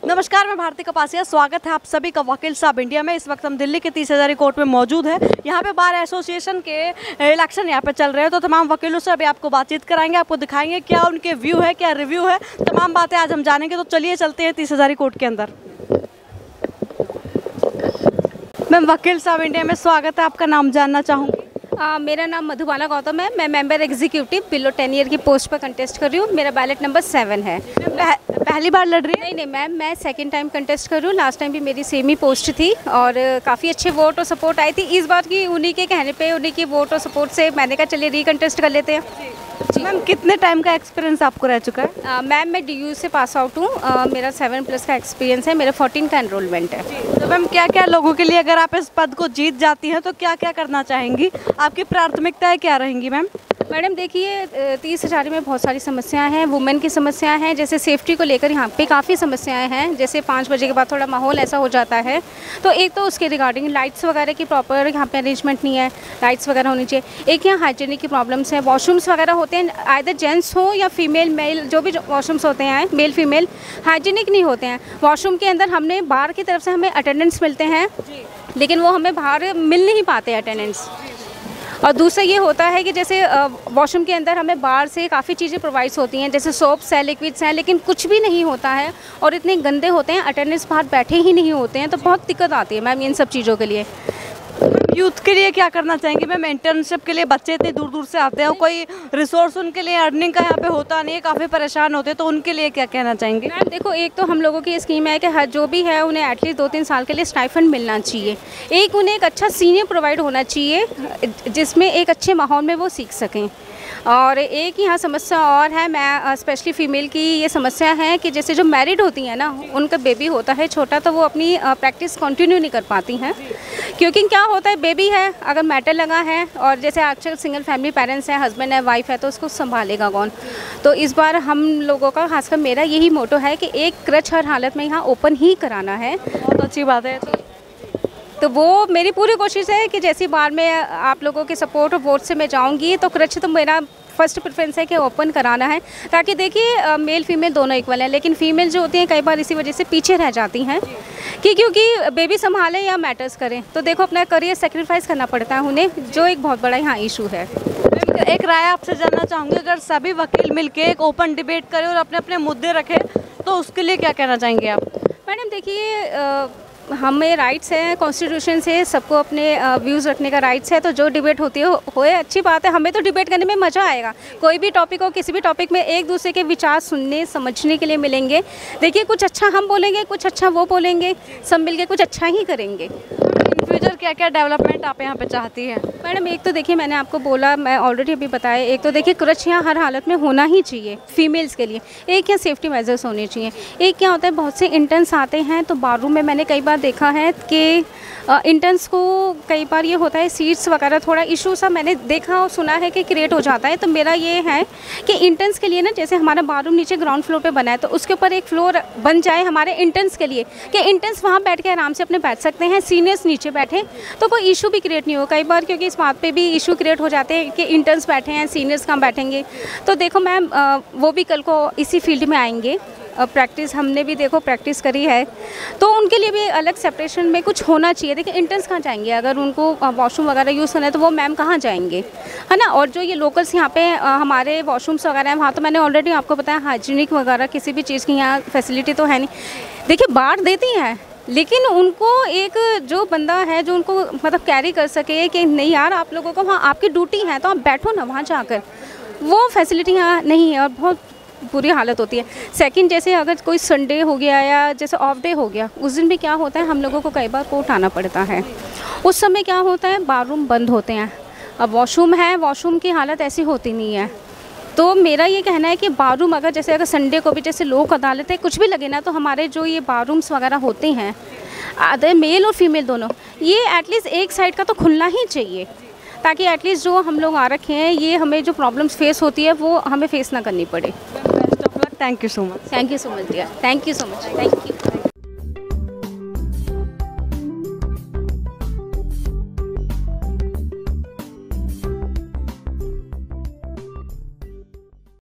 नमस्कार, मैं भारती कपासिया। स्वागत है आप सभी का वकील साहब इंडिया में। इस वक्त हम दिल्ली के 30 हज़ारी कोर्ट में मौजूद है। यहाँ पे बार एसोसिएशन के इलेक्शन यहाँ पे चल रहे हैं, तो तमाम वकीलों से अभी आपको बातचीत कराएंगे, आपको दिखाएंगे क्या उनके व्यू है, क्या रिव्यू है, तमाम बातें आज हम जानेंगे। तो चलिए चलते हैं 30 हज़ारी कोर्ट के अंदर। मैम, वकील साहब इंडिया में स्वागत है, आपका नाम जानना चाहूँगी। मेरा नाम मधुबाला गौतम है। मैं मेंबर एग्जीक्यूटिव बिलो 10 ईयर की पोस्ट पर कंटेस्ट कर रही हूँ। मेरा बैलेट नंबर 7 है। पहली बार लड़ रही है? नहीं मैम, मैं सेकंड टाइम कंटेस्ट कर रही हूँ। लास्ट टाइम भी मेरी सेम ही पोस्ट थी और काफ़ी अच्छे वोट और सपोर्ट आई थी। इस बार की उन्हीं के कहने पे, उन्हीं की वोट और सपोर्ट से मैंने कहा चलिए रीकंटेस्ट कर लेते हैं। मैम, कितने टाइम का एक्सपीरियंस आपको रह चुका है? मैम, मैं DU से पास आउट हूँ। मेरा 7+ का एक्सपीरियंस है। मेरा 14 का एनरोलमेंट है। तो मैम, क्या क्या लोगों के लिए, अगर आप इस पद को जीत जाती हैं तो क्या क्या करना चाहेंगी? आपकी प्राथमिकताएं क्या रहेंगी मैम? मैडम देखिए, 30 हज़ारी में बहुत सारी समस्याएं हैं। वुमेन की समस्याएं हैं, जैसे सेफ्टी को लेकर यहाँ पे काफ़ी समस्याएं हैं। जैसे 5 बजे के बाद थोड़ा माहौल ऐसा हो जाता है, तो एक तो उसके रिगार्डिंग लाइट्स वगैरह की प्रॉपर यहाँ पे अरेंजमेंट नहीं है। लाइट्स वगैरह होनी चाहिए। एक यहाँ हाइजीनिक की प्रॉब्लम्स हैं। वॉशरूम्स वगैरह होते हैं, आइदर जेंट्स हो या फीमेल मेल, जो भी वॉशरूम्स होते हैं मेल फीमेल, हाइजीनिक नहीं होते हैं। वॉशरूम के अंदर हमने बाहर की तरफ से हमें अटेंडेंस मिलते हैं, लेकिन वो हमें बाहर मिल नहीं पाते अटेंडेंस। और दूसरा ये होता है कि जैसे वॉशरूम के अंदर हमें बाहर से काफ़ी चीज़ें प्रोवाइड्स होती हैं, जैसे सोप्स है, लिक्विड्स हैं, लेकिन कुछ भी नहीं होता है और इतने गंदे होते हैं, अटेंडेंस बाहर बैठे ही नहीं होते हैं, तो बहुत दिक्कत आती है मैम इन सब चीज़ों के लिए। यूथ के लिए क्या करना चाहेंगे मैम? इंटर्नशिप के लिए बच्चे इतने दूर दूर से आते हैं, कोई रिसोर्स उनके लिए अर्निंग का यहाँ पे होता नहीं है, काफ़ी परेशान होते हैं, तो उनके लिए क्या कहना चाहेंगे? मैम देखो, एक तो हम लोगों की स्कीम है कि हर जो भी है उन्हें एटलीस्ट 2-3 साल के लिए स्टाइफंड मिलना चाहिए। एक उन्हें एक अच्छा सीनियर प्रोवाइड होना चाहिए जिसमें एक अच्छे माहौल में वो सीख सकें। और एक यहाँ समस्या और है, मैं स्पेशली फ़ीमेल की ये समस्या है कि जैसे जो मैरिड होती हैं ना, उनका बेबी होता है छोटा, तो वो अपनी प्रैक्टिस कंटिन्यू नहीं कर पाती हैं। क्योंकि क्या होता है, बेबी है, अगर मैटर लगा है और जैसे आजकल सिंगल फैमिली पेरेंट्स हैं, हस्बैंड है, वाइफ है, तो उसको संभालेगा कौन? तो इस बार हम लोगों का, खासकर मेरा यही मोटो है कि एक क्रच हर हालत में यहाँ ओपन ही कराना है। बहुत अच्छी बात है। तो वो मेरी पूरी कोशिश है कि जैसी बार में आप लोगों के सपोर्ट और वोट से मैं जाऊंगी, तो क्रच तो मेरा फर्स्ट प्रेफरेंस है कि ओपन कराना है, ताकि देखिए मेल फीमेल दोनों इक्वल हैं, लेकिन फीमेल जो होती हैं कई बार इसी वजह से पीछे रह जाती हैं कि क्योंकि बेबी संभालें या मैटर्स करें, तो देखो अपना करियर सेक्रीफाइस करना पड़ता है उन्हें, जो एक बहुत बड़ा यहाँ इशू है। एक राय आपसे जानना चाहूँगी, अगर सभी वकील मिलके एक ओपन डिबेट करें और अपने अपने मुद्दे रखें, तो उसके लिए क्या कहना चाहेंगे आप? मैडम देखिए, हमें राइट्स हैं, कॉन्स्टिट्यूशन से सबको अपने व्यूज़ रखने का राइट्स है, तो जो डिबेट होती है होए, अच्छी बात है। हमें तो डिबेट करने में मज़ा आएगा। कोई भी टॉपिक हो, किसी भी टॉपिक में एक दूसरे के विचार सुनने समझने के लिए मिलेंगे। देखिए, कुछ अच्छा हम बोलेंगे, कुछ अच्छा वो बोलेंगे, सब मिलके कुछ अच्छा ही करेंगे। फ्यूचर क्या क्या डेवलपमेंट आप यहाँ पे चाहती हैं? मैडम एक तो देखिए, मैंने आपको बोला, मैं ऑलरेडी अभी बताया, एक तो देखिए क्रच यहाँ हर हालत में होना ही चाहिए फीमेल्स के लिए। एक यहाँ सेफ्टी मेजर्स होने चाहिए। एक क्या होता है, बहुत से इंटर्न्स आते हैं, तो बाथरूम में मैंने कई बार देखा है कि इंटर्न्स को कई बार ये होता है, सीट्स वगैरह थोड़ा इशू सा मैंने देखा और सुना है कि क्रिएट हो जाता है। तो मेरा ये है कि इंटर्न्स के लिए ना, जैसे हमारा बाथरूम नीचे ग्राउंड फ्लोर पे बना है, तो उसके ऊपर एक फ्लोर बन जाए हमारे इंटर्न्स के लिए, कि इंटर्न्स वहाँ बैठ के आराम से अपने बैठ सकते हैं, सीनियर्स नीचे बैठे, तो कोई इशू भी क्रिएट नहीं हो। कई बार क्योंकि इस बात पे भी इशू क्रिएट हो जाते हैं कि इंटर्न्स बैठे हैं, सीनियर्स कहाँ बैठेंगे। तो देखो मैम, वो भी कल को इसी फील्ड में आएंगे। प्रैक्टिस हमने भी देखो प्रैक्टिस करी है, तो उनके लिए भी अलग सेपरेशन में कुछ होना चाहिए। देखिए इंटर्न्स कहाँ जाएंगे, अगर उनको वॉशरूम वगैरह यूज़ करना है तो वो मैम कहाँ जाएंगे, है ना। और जो ये लोकल्स यहाँ पे हमारे वॉशरूम्स वगैरह हैं, वहाँ तो मैंने ऑलरेडी आपको बताया, हाइजीनिक वगैरह किसी भी चीज़ की यहाँ फैसिलिटी तो है नहीं। देखिए बांट देती हैं, लेकिन उनको एक जो बंदा है जो उनको मतलब कैरी कर सके कि नहीं यार, आप लोगों को वहाँ आपकी ड्यूटी है तो आप बैठो ना वहाँ जाकर, वो फैसिलिटी यहाँ नहीं है और बहुत बुरी हालत होती है। सेकंड, जैसे अगर कोई संडे हो गया या जैसे ऑफ डे हो गया, उस दिन भी क्या होता है, हम लोगों को कई बार कोर्ट आना पड़ता है। उस समय क्या होता है, बाथरूम बंद होते हैं। अब वॉशरूम है, वॉशरूम की हालत ऐसी होती नहीं है। तो मेरा ये कहना है कि बाथरूम अगर जैसे अगर संडे को भी जैसे लोक अदालत है कुछ भी लगे ना, तो हमारे जो ये बाथरूम्स वगैरह होते हैं, अदर मेल और फीमेल दोनों, ये एटलीस्ट एक साइड का तो खुलना ही चाहिए, ताकि एटलीस्ट जो हम लोग आ रखे हैं, ये हमें जो प्रॉब्लम्स फेस होती है वो हमें फेस ना करनी पड़े। Thank you so much. Thank you so much dear, thank you so much, thank you.